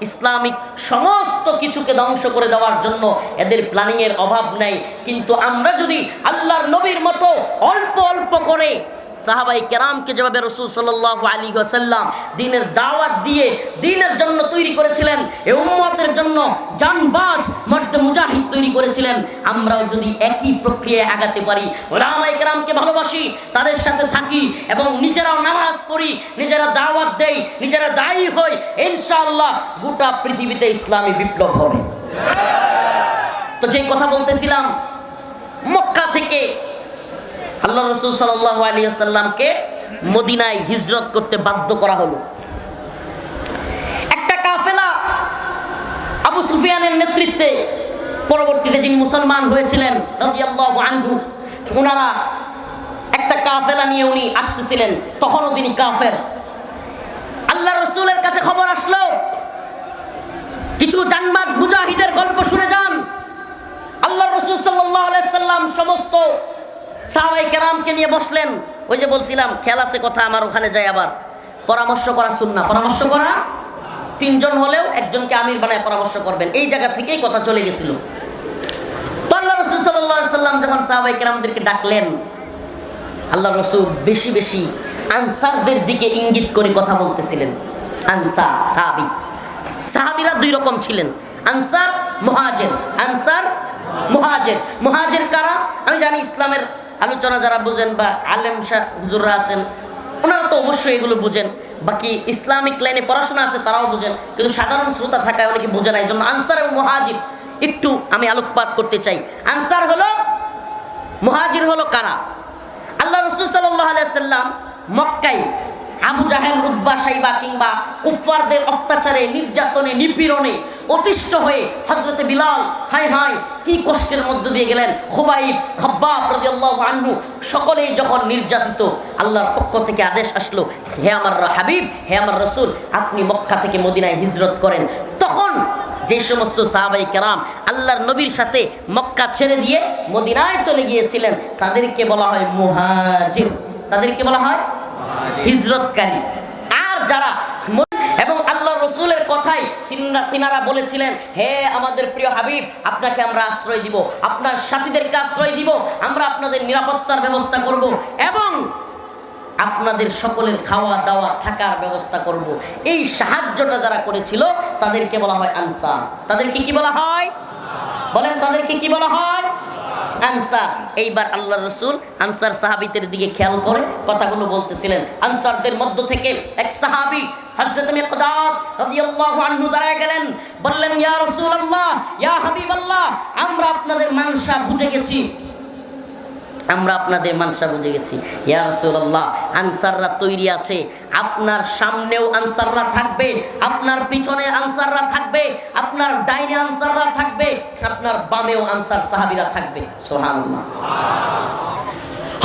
ইসলামিক সমস্ত কিছুকে ধ্বংস করে দেওয়ার জন্য এদের প্ল্যানিং এর অভাব নেই। কিন্তু আমরা যদি আল্লাহর নবীর মতো অল্প অল্প করে, সাহাবাই কেরামকে যেভাবে রাসূল সাল্লাল্লাহু আলাইহি ওয়াসাল্লাম দ্বীনের দাওয়াত দিয়ে দ্বীনের জন্য তৈরি করেছিলেন, এই উম্মতের জন্য জানবাজ মর্দে মুজাহিদ তৈরি করেছিলেন, আমরাও যদি একই প্রক্রিয়ায় আগাতে পারি, উলামায়ে কেরামকে ভালোবাসি, তাদের সাথে থাকি এবং নিজেরাও নামাজ পড়ি, নিজেরা দাওয়াত দেই, নিজেরা দায়ী হই, ইনশাআল্লাহ গোটা পৃথিবীতে ইসলামী বিপ্লব হবে। তো যে কথা বলতেছিলাম, মক্কা থেকে আল্লাহ রাসূল সাল্লাল্লাহু আলাইহি ওয়াসাল্লামকে মদিনায় হিজরত করতে বাধ্য করা হলো। একটা কাফেলা আবু সুফিয়ানের নেতৃত্বে, পরবর্তীতে যিনি মুসলমান হয়েছিলেন রাদিয়াল্লাহু আনহু, ওনারা একটা কাফেলা নিয়ে উনি আসতেছিলেন। তখনও তিনি কাফের। আল্লাহ রাসূলের কাছে খবর আসলো, কিছু জান্নাত মুজাহিদের গল্প শুনে যান। আল্লাহ রাসূল সাল্লাল্লাহু আলাইহি ওয়াসাল্লাম সমস্ত সাহাবায়ে কেরামকে নিয়ে বসলেন। ওই যে বলছিলাম খেয়াল আছে কথা আমার, ওখানে যাই আবার পরামর্শ করা সুন্নাহ। পরামর্শ করা 3 জন হলেও একজনকে আমির বানায় পরামর্শ করবেন, এই জায়গা থেকেই কথা চলে গেছিল। তো আল্লাহ রাসূল সাল্লাল্লাহু আলাইহি ওয়াসাল্লাম যখন সাহাবায়ে কেরামদেরকে ডাকলেন, আল্লাহ রাসূল বেশি বেশি আনসারদের দিকে ইঙ্গিত করে কথা বলতেছিলেন। আনসার সাহাবীরা 2 রকম ছিলেন, আনসার মুহাজির। আনসার মুহাজির, মুহাজির কারা? আমি জানি ইসলামের আলোচনা যারা বুঝেন বা আলেম হুজুররা আছেন, ওনারা তো অবশ্যই এগুলো বুঝেন, বাকি ইসলামিক লাইনে পড়াশোনা আছে তারাও বুঝেন, কিন্তু সাধারণ শ্রোতা থাকায় অনেকে বোঝে না। এই জন্য আনসার এবং মুহাজির একটু আমি আলোকপাত করতে চাই। আনসার হলো, মুহাজির হলো কারা? আল্লাহ রাসূল সাল্লাল্লাহু আলাইহি ওয়াসাল্লাম মক্কায় আবু জাহেল, উতবা, সাইবা কিংবা কুফফারদের অত্যাচারে, নির্যাতনে, নিপীড়নে অতিষ্ঠ হয়ে হযরতে বিলাল হায় হায় কি কষ্টের মধ্য দিয়ে গেলেন। খুবাইব, খাব্বাব রাদিয়াল্লাহু আনহু সকলেই যখন নির্যাতিত, আল্লাহর পক্ষ থেকে আদেশ আসলো, হে আমার হাবিব, হে আমার রাসূল, আপনি মক্কা থেকে মদিনায় হিজরত করেন। তখন যে সমস্ত সাহাবায়ে কেরাম আল্লাহর নবীর সাথে মক্কা ছেড়ে দিয়ে মদিনায় চলে গিয়েছিলেন তাদেরকে বলা হয় মুহাজির, তাদেরকে বলা হয় হিজরতকারী। আর যারা এবং আল্লাহ রসুলের কথাই তিনারা বলেছিলেন, হে আমাদের প্রিয় হাবিব, আপনাকে আমরা আশ্রয় দিব, আপনার সাথীদেরকে আশ্রয় দিব, আমরা আপনাদের নিরাপত্তার ব্যবস্থা করব এবং আপনাদের সকলের খাওয়া দাওয়া থাকার ব্যবস্থা করব। এই সাহায্যটা যারা করেছিল তাদেরকে বলা হয় আনসার। তাদেরকে কি বলা হয় বলেন? তাদেরকে কি বলা হয়? আনসার। এইবার আল্লাহ রসুল আনসার সাহাবীদের দিকে খেয়াল করে কথাগুলো বলতেছিলেন। আনসারদের মধ্য থেকে এক সাহাবী হযরত মিকদাদ রাদিয়াল্লাহু আনহু দাঁড়ায় গেলেন, বললেন, ইয়া রাসূলুল্লাহ, ইয়া হাবিবাল্লাহ, আমরা আপনাদের মানসা বুঝে গেছি, আমরা আপনাদের মানসা বুঝে গেছি। ইয়া রাসূলুল্লাহ, আনসাররা তৈরি আছে, আপনার সামনেও আনসাররা থাকবে, আপনার পিছনে আনসাররা থাকবে, আপনার ডাইনে আনসাররা থাকবে, আপনার বামেও আনসার সাহাবীরা থাকবে। সুবহানাল্লাহ।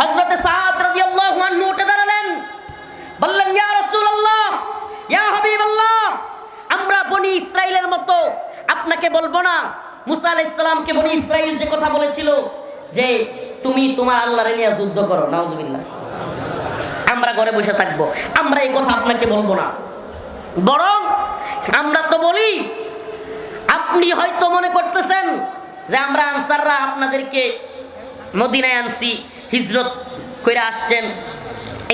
হযরত সাদ রাদিয়াল্লাহু আনহু উঠে দাঁড়ালেন, বললেন, ইয়া রাসূলুল্লাহ, ইয়া হাবিবাল্লাহ, আমরা বনি ইসরাইলের মতো আপনাকে বলবো না। মুসা আলাইহিস সালামকে বনি ইসরাইল যে কথা বলেছিল যে তুমি তোমার আল্লাহরে নিয়ে যুদ্ধ করো, নাউজুবিল্লাহ, আমরা ঘরে বসে থাকবো, আমরা এই কথা আপনাকে বলবো না। বরং আমরা তো বলি, আপনি হয়তো মনে করতেছেন যে আমরা আনসাররা আপনাদেরকে মদিনায় আনছি, হিজরত করে আসছেন,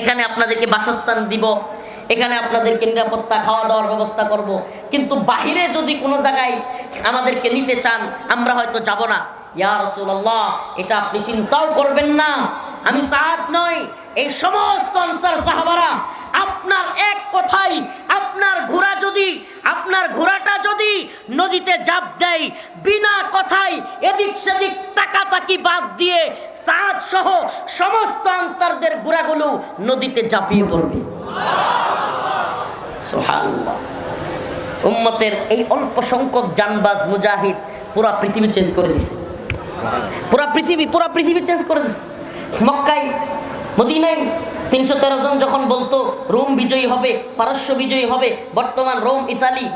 এখানে আপনাদেরকে বাসস্থান দিব, এখানে আপনাদেরকে নিরাপত্তা খাওয়া দাওয়ার ব্যবস্থা করব, কিন্তু বাহিরে যদি কোনো জায়গায় আমাদেরকে নিতে চান আমরা হয়তো যাব না। ইয়া রাসূলুল্লাহ, এটা আপনি চিন্তাও করবেন না, আমি সাদ নই, এই সমস্ত আনসার সাহাবারা আপনার এক কথাই, আপনার ঘোড়াটা যদি নদীতে ঝাঁপ দেয়, বিনা কথাই এদিক সেদিক তাকাতাকি বাদ দিয়ে সাদ সহ সমস্ত আনসারদের ঘোড়াগুলো নদীতে ঝাঁপিয়ে পড়বে। সুবহানাল্লাহ। উম্মতের এই অল্প সংখ্যক জানবাজ মুজাহিদ পুরা পৃথিবী চেঞ্জ করে দিছে, পুরা পৃথিবী চেঞ্জ করে দিছে। মক্কায়, মদিনায় 313 জন যখন বলতো রোম বিজয়ী হবে, পারস্য বিজয়ী হবে, বর্তমান রোম, ইতালি,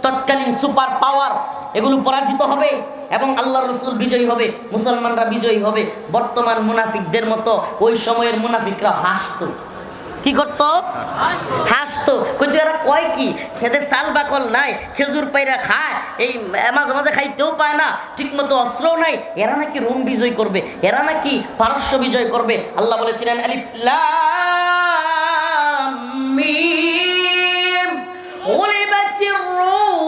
তৎকালীন সুপার পাওয়ার, এগুলো পরাজিত হবে এবং আল্লাহর রাসূল বিজয়ী হবে, মুসলমানরা বিজয়ী হবে, বর্তমান মুনাফিকদের মতো ওই সময়ের মুনাফিকরা হাসতো। কি করতো? হাসতো। কিন্তু এরা কয় কি, সেদের সাল বাকল নাই, খেজুর পাইরা খায়, এই মাঝে মাঝে খাইতেও পায় না, ঠিক মতো অস্ত্রও নাই, এরা নাকি রোম বিজয় করবে, এরা নাকি পারস্য বিজয় করবে। আল্লাহ বলেছিলেন, আলিফ লাম মিম গুলিবাতির রূম।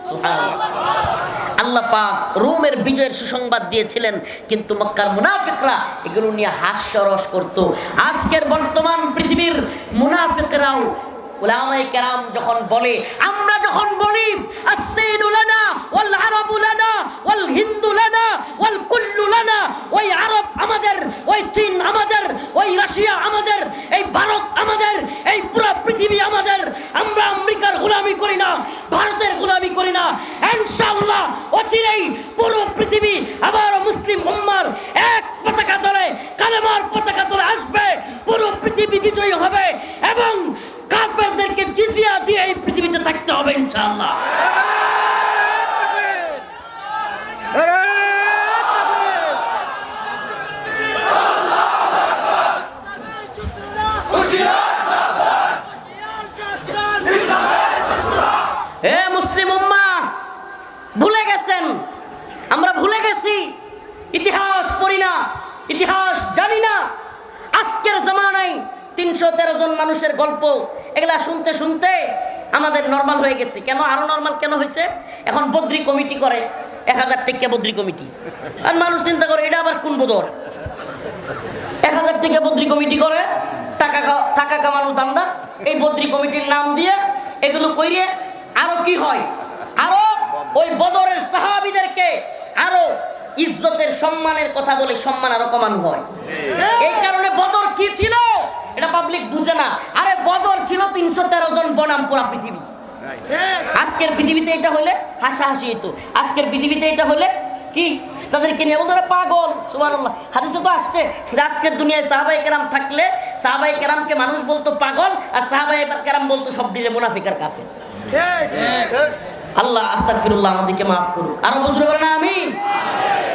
সুবহানাল্লাহ। আল্লাহ পাক রোমের বিজয়ের সুসংবাদ দিয়েছিলেন, কিন্তু মক্কার মুনাফিকরা এগুলো নিয়ে হাস্যরস করত। আজকের বর্তমান পৃথিবীর মুনাফিকরাও উলামায়ে কেরাম যখন বলে, আমরা যখন বলি আসসিনু লানা ওয়াল আরাবু লানা ওয়াল হিন্দু লানা ওয়াল কুল্লু লানা, ওই আরব আমাদের, ওই চীন আমাদের, ওই রাশিয়া আমাদের, এই ভারত আমাদের, এই পুরো পৃথিবী আমাদের, আমরা আমেরিকার গোলামি করি না, ভারতের গোলামি করি না। ইনশাআল্লাহ অচিরেই পুরো পৃথিবী আবার মুসলিম উম্মার এক পতাকা তলে, কালেমার পতাকা তলে আসবে, পুরো পৃথিবী বিজয়ী হবে এবং কাফেরদেরকে জিজিয়া দিয়ে এই পৃথিবীতে থাকতে হবে ইনশাআল্লাহ। হে মুসলিম উম্মাহ, ভুলে গেছেন, আমরা ভুলে গেছি, ইতিহাস পড়ি না, ইতিহাস জানি না। আজকের জামানায় 313 জন মানুষের গল্প, এগুলা শুনতে শুনতে আমাদের নরমাল হয়ে গেছে। কেন আরো নরমাল কেন হয়েছে? এখন বদ্রি কমিটি করে, 1000 টাকা বদ্রি কমিটি, আর মানুষ চিন্তা করে এটা আবার কোন বদর? 1000 টাকা বদ্রি কমিটি করে, টাকা কামানোর ধান্দা, এই বদ্রি কমিটির নাম দিয়ে এগুলো কইরে আরো কি হয়, আরো ওই বদরের সাহাবীদেরকে আরো ইজ্জতের সম্মানের কথা বলে সম্মান আরো কমানো হয়। এই কারণে বদর কি ছিল এটা পাবলিক বুঝে না। আরে বদর ছিল 313 জন বনাম পুরা পৃথিবী। আজকের পৃথিবীতে এটা হলে হাসাহাসি হতো, আজকের পৃথিবীতে এটা হলে কি তাদেরকে নিয়ে বলতো পাগল। সুবহানাল্লাহ, হাদিসে তো আসছে আজকের দুনিয়ায় সাহাবায়ে কেরাম থাকলে সাহাবায়ে কেরামকে মানুষ বলতো পাগল, আর সাহাবায়ে কেরাম বলতো সব দিলে মুনাফিক আর কাফের। আল্লাহ আস্তাগফিরুল্লাহ, আমাদেরকে মাফ করুক। আরো বুঝতে পারেন আমিন।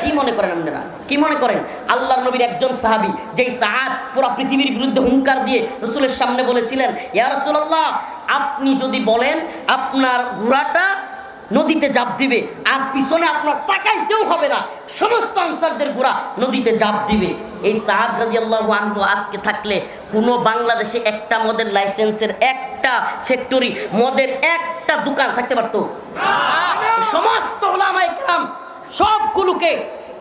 কি মনে করেন আপনারা, কি মনে করেন আল্লাহর নবীর একজন সাহাবী যেই সাআদ পুরো পৃথিবীর বিরুদ্ধে হুঙ্কার দিয়ে রাসূলের সামনে বলেছিলেন, ইয়া রাসূলুল্লাহ আপনি যদি বলেন আপনার ঘোড়াটা নদীতে ঝাঁপ দিবে আর পিছনে আপনার তাকাইতেও হবে না, সমস্ত আনসারদের ঘোড়া নদীতে ঝাঁপ দিবে। এই সাআদ রাদিয়াল্লাহু আনহু আজকে থাকলে কোনো বাংলাদেশে একটা মদের লাইসেন্সের একটা ফ্যাক্টরি, মদের একটা দোকান থাকতে পারতো? সমস্ত উলামায়ে কেরাম সবগুলোকে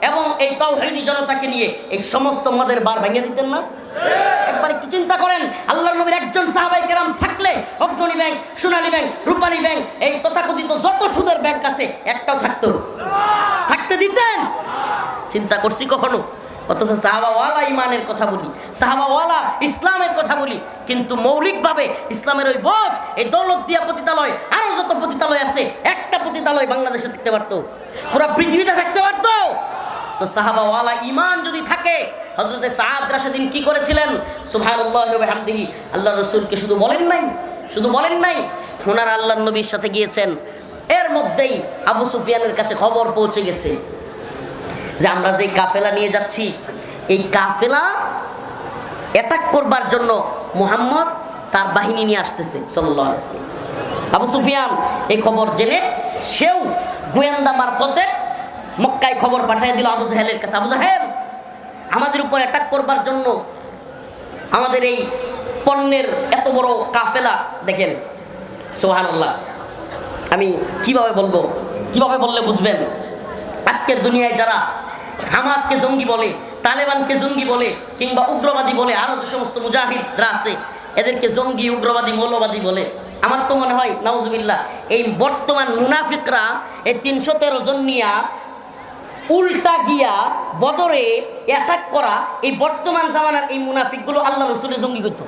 এবং এই তাওহীদি জনতাকে নিয়ে এই সমস্ত মদের বার ভেঙে দিতেন না? একবার একটু চিন্তা করেন, আল্লাহর নবীর একজন সাহাবায়ে কেরাম থাকলে অগ্রণী ব্যাংক, সোনালী ব্যাংক, রূপালী ব্যাংক, এই তথাকথিত যত সুদের ব্যাংক আছে একটাও থাকতে দিতেন? চিন্তা করছি কখনো? অথচ সাহাবাওয়ালা ইমানের কথা বলি, সাহাবাওয়ালা ইসলামের কথা বলি, কিন্তু মৌলিকভাবে ইসলামের ওই বোঝ এই দৌলতদিয়া পতিতালয় আরো যত পতিতালয় আছে একটা পতিতালয় বাংলাদেশে থাকতে পারতো, পুরো পৃথিবীতে থাকতে পারতো? তো সাহাবাওয়ালা ইমান যদি থাকে, হযরতে সাআদ রাশিদিন কি করেছিলেন? সুবহানাল্লাহি ওয়া বিহামদিহি, আল্লাহ রাসূলকে শুধু বলেন নাই, ওনারা আল্লাহর নবীর সাথে গিয়েছেন। এর মধ্যেই আবু সুফিয়ানের কাছে খবর পৌঁছে গেছে যে আমরা যে কাফেলা নিয়ে যাচ্ছি এই কাফেলা অ্যাটাক করবার জন্য মুহাম্মদ তার বাহিনী নিয়ে আসতেছে সাল্লাল্লাহু আলাইহি ওয়াসাল্লাম। আবু সুফিয়ান এই খবর জেনে সেও গোয়েন্দা মারফতে মক্কায় খবর পাঠিয়ে দিল আবু জাহেলের কাছে, আবু জাহেল আমাদের উপর অ্যাটাক করবার জন্য আমাদের এই পণ্যের এত বড় কাফেলা দেখেন। সুবহানাল্লাহ, আমি কিভাবে বললে বুঝবেন? আজকের দুনিয়ায় যারা হামাসকে জঙ্গি বলে, তালেবানকে জঙ্গি বলে, কিংবা উগ্রবাদী বলে, আরো যে সমস্ত মুজাহিদরা আছে এদেরকে জঙ্গি, উগ্রবাদী, মৌলবাদী বলে, আমার তো মনে হয় নাউজুবিল্লাহ এই বর্তমান মুনাফিকরা এই 313 জন নিয়া উল্টা গিয়া বদরে অ্যাটাক করা এই বর্তমান জামানার এই মুনাফিকগুলো আল্লাহ রাসূলের জঙ্গি করতো,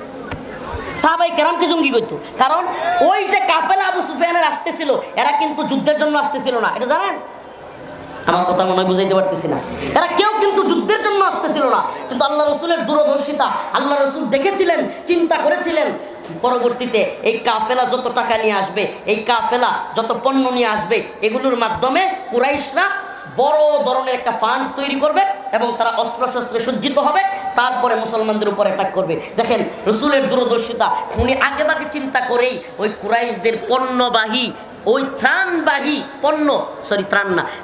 সাহাবায়ে কেরামকে জঙ্গি করতো। কারণ ওই যে কাফেলা আবু সুফিয়ানের আসতেছিল এরা কিন্তু যুদ্ধের জন্য আসতেছিল না, এটা জানেন? আমার কথা মনে হয় বুঝাইতে পারতেছি না। এরা কেউ কিন্তু যুদ্ধের জন্য আসতেছিল না, কিন্তু আল্লাহ রাসূলের দূরদর্শিতা, আল্লাহ রাসূল দেখেছিলেন, চিন্তা করেছিলেন পরবর্তীতে এই কাফেলা যত টাকা নিয়ে আসবে, এই কাফেলা যত পণ্য নিয়ে আসবে, এগুলোর মাধ্যমে কুরাইশরা বড় ধরনের একটা ফান্ড তৈরি করবে এবং তারা অস্ত্র শস্ত্রে সজ্জিত হবে, তারপরে মুসলমানদের উপর অ্যাটাক করবে। দেখেন রাসূলের দূরদর্শিতা, উনি আগেভাগে চিন্তা করেই ওই কুরাইশদের পণ্যবাহী, ওই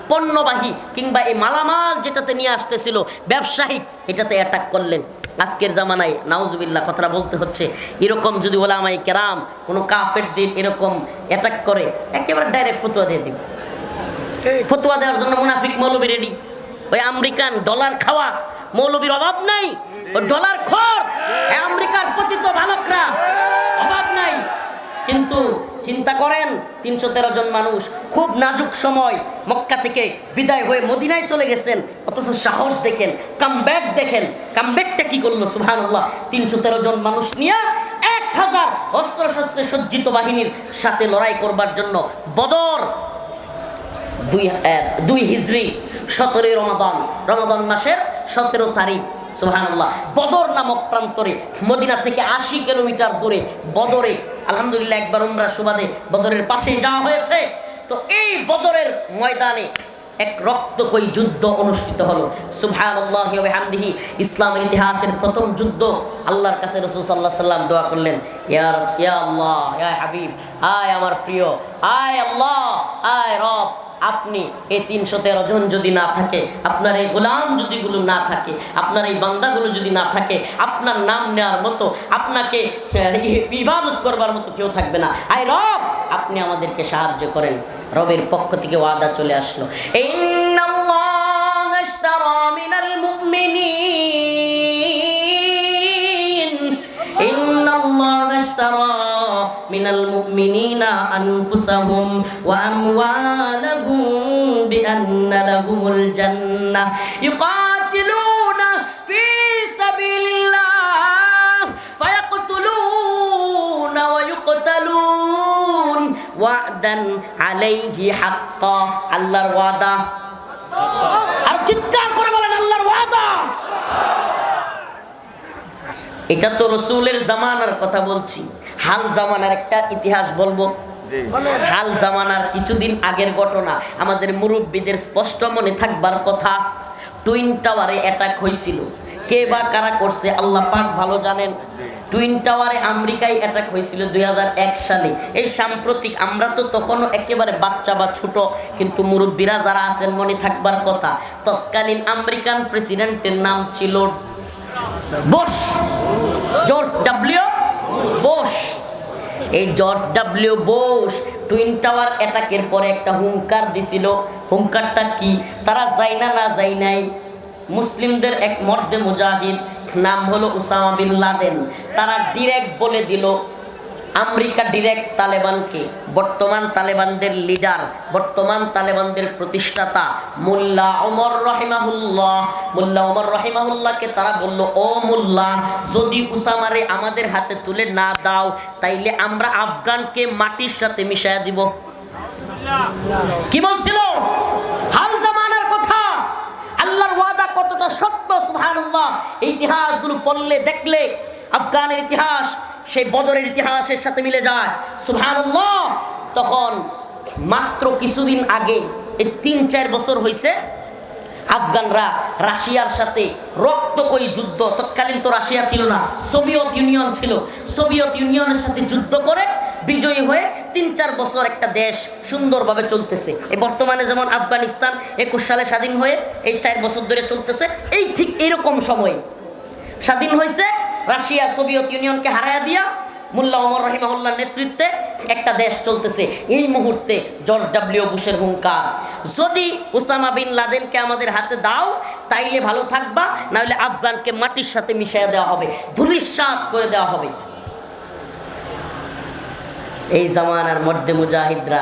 পণ্যবাহী কিংবা এই মালামাল যেটাতে নিয়ে আসতেছিল ব্যবসায়িক, এটাতে অ্যাটাক করলেন। আজকের জামানায় নাউজুবিল্লাহ কথাটা বলতে হচ্ছে, এরকম যদি উলামায়ে কেরাম কোনো কাফেরদের এরকম অ্যাটাক করে একেবারে ডাইরেক্ট ফতোয়া দিয়ে দিবে। ফতোয়া দেওয়ার জন্য মুনাফিক মৌলবী রেডি। ওই আমেরিকান ডলার খাওয়া মৌলবীর অভাব নাই, ওই ডলার খোর আমেরিকার পতিত বালকরা অভাব নাই। কিন্তু চিন্তা করেন 313 জন মানুষ খুব নাজুক সময় মক্কা থেকে বিদায় হয়ে মদিনায় চলে গেছেন, অথচ সাহস দেখেন, কামব্যাকটা কি করলো? সুবহানাল্লাহ, 313 জন মানুষ নিয়ে 1000 অস্ত্র শস্ত্রে সজ্জিত বাহিনীর সাথে লড়াই করবার জন্য বদর 2 হিজরি 17 রমাদান মাসের 17 তারিখ সুবহানাল্লাহ বদর নামক প্রান্তরে মদিনা থেকে 80 কিলোমিটার দূরে বদরে, আলহামদুলিল্লাহ একবার উমরার সুবাদে বদরের পাশে যাওয়া হয়েছে। তো এই বদরের ময়দানে এক রক্তক্ষয়ী যুদ্ধ অনুষ্ঠিত হলো। সুবহানাল্লাহি ওয়া বিহামদিহি, ইসলামের ইতিহাসের প্রথম যুদ্ধ। আল্লাহর কাছে রাসূল সাল্লাল্লাহু আলাইহি সাল্লাম দোয়া করলেন, ইয়া আল্লাহ, ইয়া হাবিব, আয় আমার প্রিয়, আয় আল্লাহ, আয় রব, আপনি এই 313 জন যদি না থাকে, আপনার এই গোলাম যদি গুলো না থাকে, আপনার এই বান্দাগুলো যদি না থাকে, আপনার নাম নেওয়ার মতো, আপনাকে ইবাদত করবার মতো কেউ থাকবে না। আয় রব, আপনি আমাদেরকে সাহায্য করেন। রবের পক্ষ থেকে ওয়াদা চলে আসলো, ইন্নাল্লাহা আশতারা মিনাল মুমিনিন, ইন্নাল্লাহা আশতারা মিনাল মুমিনিনা আনফুসাহুম ওয়া আমওয়ালাহুম বিআন্না লাহুমুল জান্নাহ ইউকাতিলুনা ফি সাবিলিল্লাহ ওয়াদান আলাইহি হাক্কা, আল্লাহর ওয়াদা। আর চিৎকার করে বলেন আল্লাহর ওয়াদা। এটা তো রাসূলের জামানার কথা বলছি। হাল জামানার একটা ইতিহাস বলবো। হাল জামানার কিছুদিন আগের ঘটনা, আমাদের মুরব্বীদের স্পষ্ট মনে থাকবার কথা। টুইন টাওয়ারে অ্যাটাক হয়েছিল, কে বা কারা করছে আল্লাহ পাক ভালো জানেন। টুইন টাওয়ারে আমেরিকায় অ্যাটাক হয়েছিল 2001 সালে। এই সাম্প্রতিক, আমরা তো তখনও একেবারে বাচ্চা বা ছোট, কিন্তু মুরব্বীরা যারা আছেন মনে থাকবার কথা, তৎকালীন আমেরিকান প্রেসিডেন্টের নাম ছিল বুশ, জর্জ ডব্লিউ বুশ। এই George W Bush twin tower অ্যাটাকের পরে একটা হুঙ্কার দিছিল। হুঙ্কারটা কি? তারা যায় না যায় নাই, মুসলিমদের এক মর্দে মুজাহিদ নাম হলো উসামা বিন লাদেন, তারা ডিরেক্ট বলে দিল আমেরিকা ডিরেক্ট তালেবানকে, বর্তমান তালেবানদের লিডার, বর্তমান তালেবানদের প্রতিষ্ঠাতা মোল্লা ওমর রহিমাহুল্লাহ, মোল্লা ওমর রহিমাহুল্লাহকে তারা বলল, ও মোল্লা, যদি উসামারে আমাদের হাতে তুলে না দাও তাইলে আমরা আফগানকে মাটির সাথে মিশায়া দিব। কি বলছিল? হাল জামানার কথা। আল্লাহর ওয়াদা কতটা সত্য সুবহানাল্লাহ। এই ইতিহাসগুলো পড়লে দেখলে আফগানের ইতিহাস সেই বদরের ইতিহাসের সাথে মিলে যায় সুবহানাল্লাহ। তখন মাত্র কিছুদিন আগে, এই 3-4 বছর হয়েছে, আফগানরা রাশিয়ার সাথে রক্তকয়ী যুদ্ধ, তৎকালীন তো রাশিয়া ছিল না, সোভিয়েত ইউনিয়ন ছিল, সোভিয়েত ইউনিয়নের সাথে যুদ্ধ করে বিজয়ী হয়ে 3-4 বছর একটা দেশ সুন্দরভাবে চলতেছে। এই বর্তমানে যেমন আফগানিস্তান 21 সালে স্বাধীন হয়ে এই 4 বছর ধরে চলতেছে, এই ঠিক এরকম সময় স্বাধীন হয়েছে। রাশিয়া সোভিয়েত ইউনিয়নকে হারায়া দিয়া মোল্লা ওমর রহিমাহুল্লাহর নেতৃত্বে একটা দেশ চলতেছে। এই মুহূর্তে জর্জ ডব্লিউ বুশের হুঙ্কার, যদি ওসামা বিন লাদেনকে আমাদের হাতে দাও তাইলে ভালো থাকবা, নাহলে আফগানকে মাটির সাথে মিশিয়ে দেওয়া হবে, ধূলিসাৎ করে দেওয়া হবে। এই জামানার মর্দে মুজাহিদরা